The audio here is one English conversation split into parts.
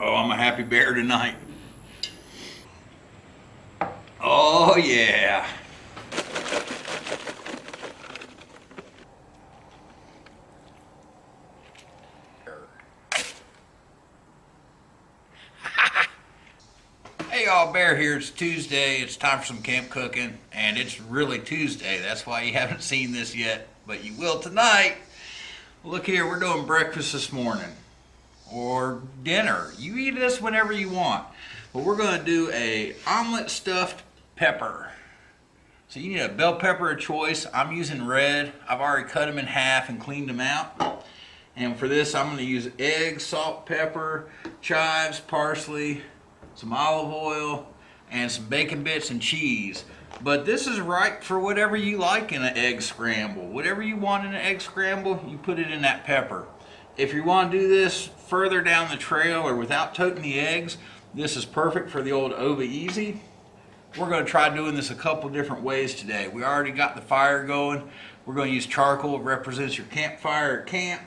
Oh, I'm a happy bear tonight. Oh, yeah. Hey y'all, Bear here. It's Tuesday. It's time for some camp cooking, and it's really Tuesday. That's why you haven't seen this yet, but you will tonight. Look here, we're doing breakfast this morning, or dinner. You eat this whenever you want. But we're gonna do a omelet stuffed pepper. So you need a bell pepper of choice. I'm using red. I've already cut them in half and cleaned them out. And for this, I'm gonna use eggs, salt, pepper, chives, parsley, some olive oil, and some bacon bits and cheese. But this is right for whatever you like in an egg scramble. Whatever you want in an egg scramble, you put it in that pepper. If you want to do this further down the trail or without toting the eggs, this is perfect for the old Over Easy. We're going to try doing this a couple different ways today. We already got the fire going. We're going to use charcoal. It represents your campfire at camp.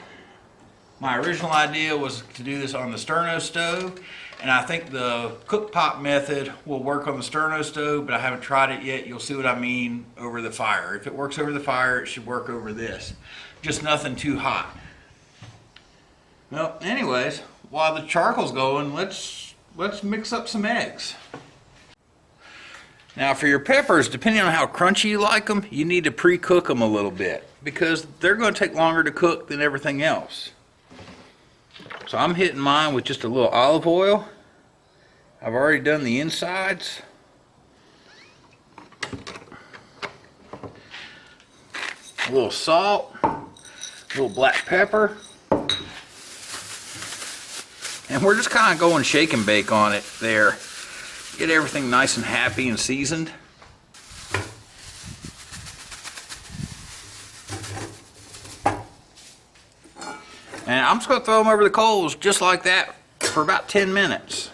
My original idea was to do this on the sterno stove, and I think the cook pot method will work on the sterno stove, but I haven't tried it yet. You'll see what I mean over the fire. If it works over the fire, it should work over this. Just nothing too hot. Well, anyways, while the charcoal's going, let's mix up some eggs. Now for your peppers, depending on how crunchy you like them, you need to pre-cook them a little bit because they're going to take longer to cook than everything else. So I'm hitting mine with just a little olive oil. I've already done the insides. A little salt, a little black pepper. And we're just kind of going shake and bake on it there. Get everything nice and happy and seasoned. And I'm just going to throw them over the coals just like that for about 10 minutes.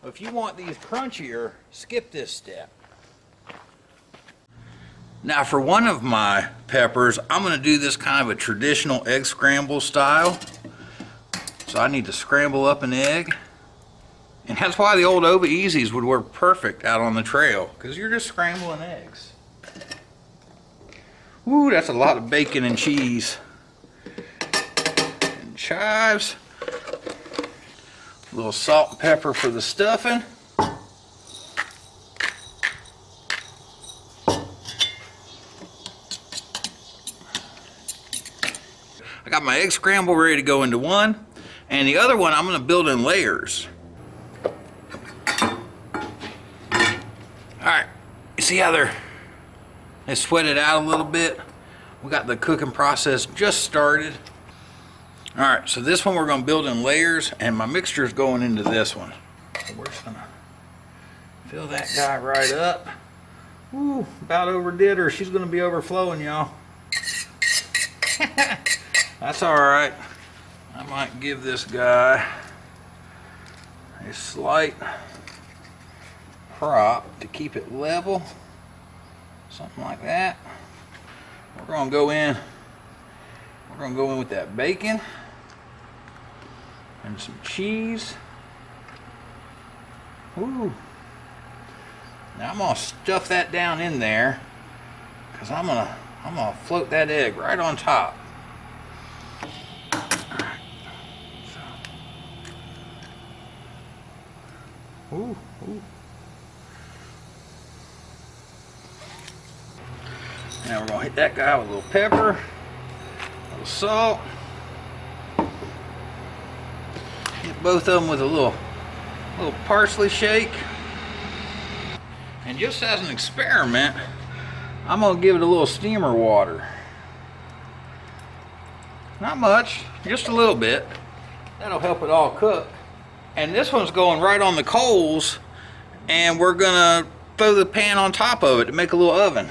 If you want these crunchier, skip this step. Now for one of my peppers, I'm going to do this kind of a traditional egg scramble style. So I need to scramble up an egg. And that's why the old Over Easies would work perfect out on the trail, because you're just scrambling eggs. Ooh, that's a lot of bacon and cheese. And chives. A little salt and pepper for the stuffing. I got my egg scramble ready to go into one. And the other one I'm going to build in layers. Alright, you see how they sweat it out a little bit? We got the cooking process just started. Alright, so this one we're going to build in layers, and my mixture is going into this one. So we're just going to fill that guy right up. Ooh, about overdid her. She's going to be overflowing, y'all. That's alright. I might give this guy a slight prop to keep it level. Something like that. We're going to go in with that bacon and some cheese. Ooh. Now I'm going to stuff that down in there because I'm going to float that egg right on top. Ooh, ooh. Now we're going to hit that guy with a little pepper, a little salt. Hit both of them with a little parsley shake. And just as an experiment, I'm going to give it a little steamer water. Not much, just a little bit. That'll help it all cook. And this one's going right on the coals, and we're gonna throw the pan on top of it to make a little oven.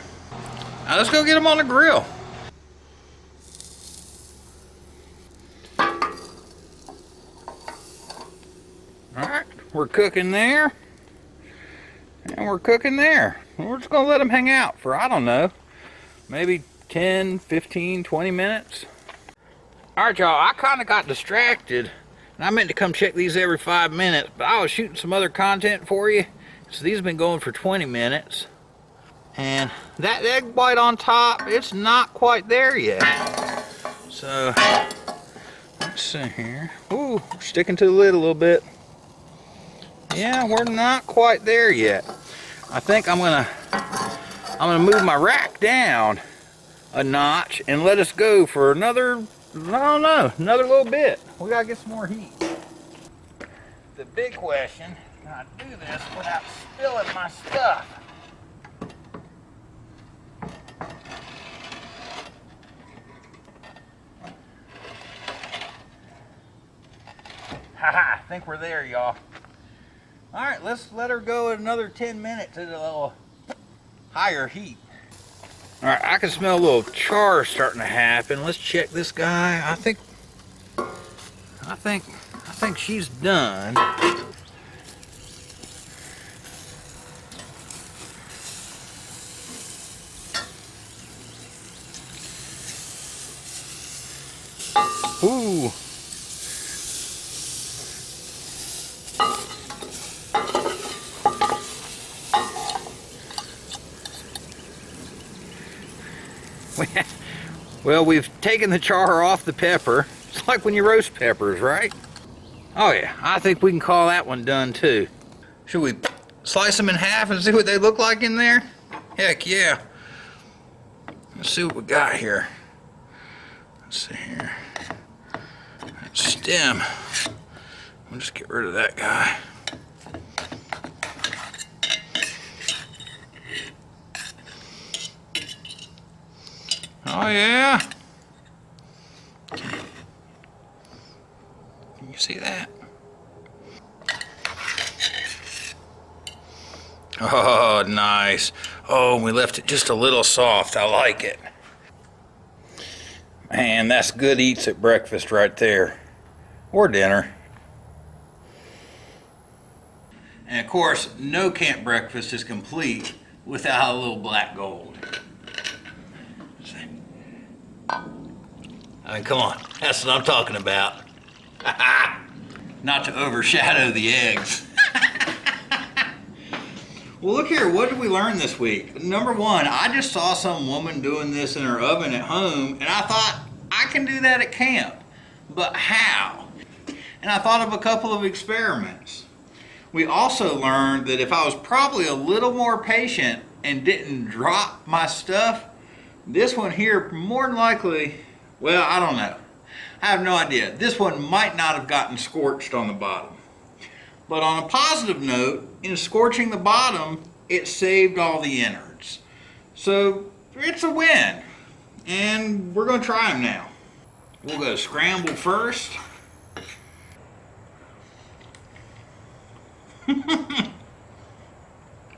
Now let's go get them on the grill. Alright, we're cooking there, and we're cooking there. And we're just gonna let them hang out for, I don't know, maybe 10, 15, 20 minutes. All right, y'all, I kind of got distracted, and I meant to come check these every 5 minutes, but I was shooting some other content for you, so these have been going for 20 minutes. And that egg white on top, it's not quite there yet. So, let's see here. Ooh, sticking to the lid a little bit. Yeah, we're not quite there yet. I think I'm gonna move my rack down a notch and let us go for another, I don't know, another little bit. We gotta get some more heat. The big question, can I do this without spilling my stuff? Haha, I think we're there, y'all. All right, let's let her go another 10 minutes at a little higher heat. All right, I can smell a little char starting to happen. Let's check this guy. I think she's done. Ooh. Well, we've taken the char off the pepper. It's like when you roast peppers, right? Oh yeah, I think we can call that one done too. Should we slice them in half and see what they look like in there? Heck yeah. Let's see what we got here. Let's see here. That stem. We'll just get rid of that guy. Oh yeah. Can you see that? Oh, nice. Oh, we left it just a little soft. I like it. Man, that's good eats at breakfast right there. Or dinner. And of course, no camp breakfast is complete without a little black gold. I mean, come on, that's what I'm talking about. Not to overshadow the eggs. Well, look here, what did we learn this week? Number one, I just saw some woman doing this in her oven at home, and I thought, I can do that at camp. But how? And I thought of a couple of experiments. We also learned that if I was probably a little more patient and didn't drop my stuff, this one here more than likely, well, I don't know. I have no idea. This one might not have gotten scorched on the bottom. But on a positive note, in scorching the bottom, it saved all the innards. So it's a win. And we're going to try them now. We'll go scramble first.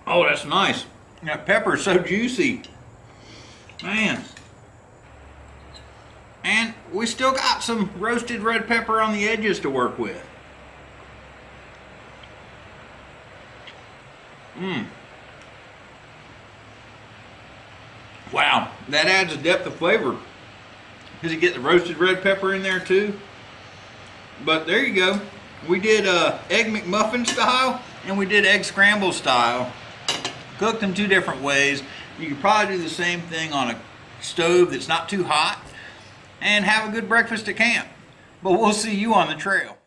Oh, that's nice. That pepper is so juicy. Man. And we still got some roasted red pepper on the edges to work with. Wow, that adds a depth of flavor. Because you get the roasted red pepper in there too. But there you go. We did egg McMuffin style and we did egg scramble style. Cooked them two different ways. You could probably do the same thing on a stove that's not too hot and have a good breakfast at camp. But we'll see you on the trail.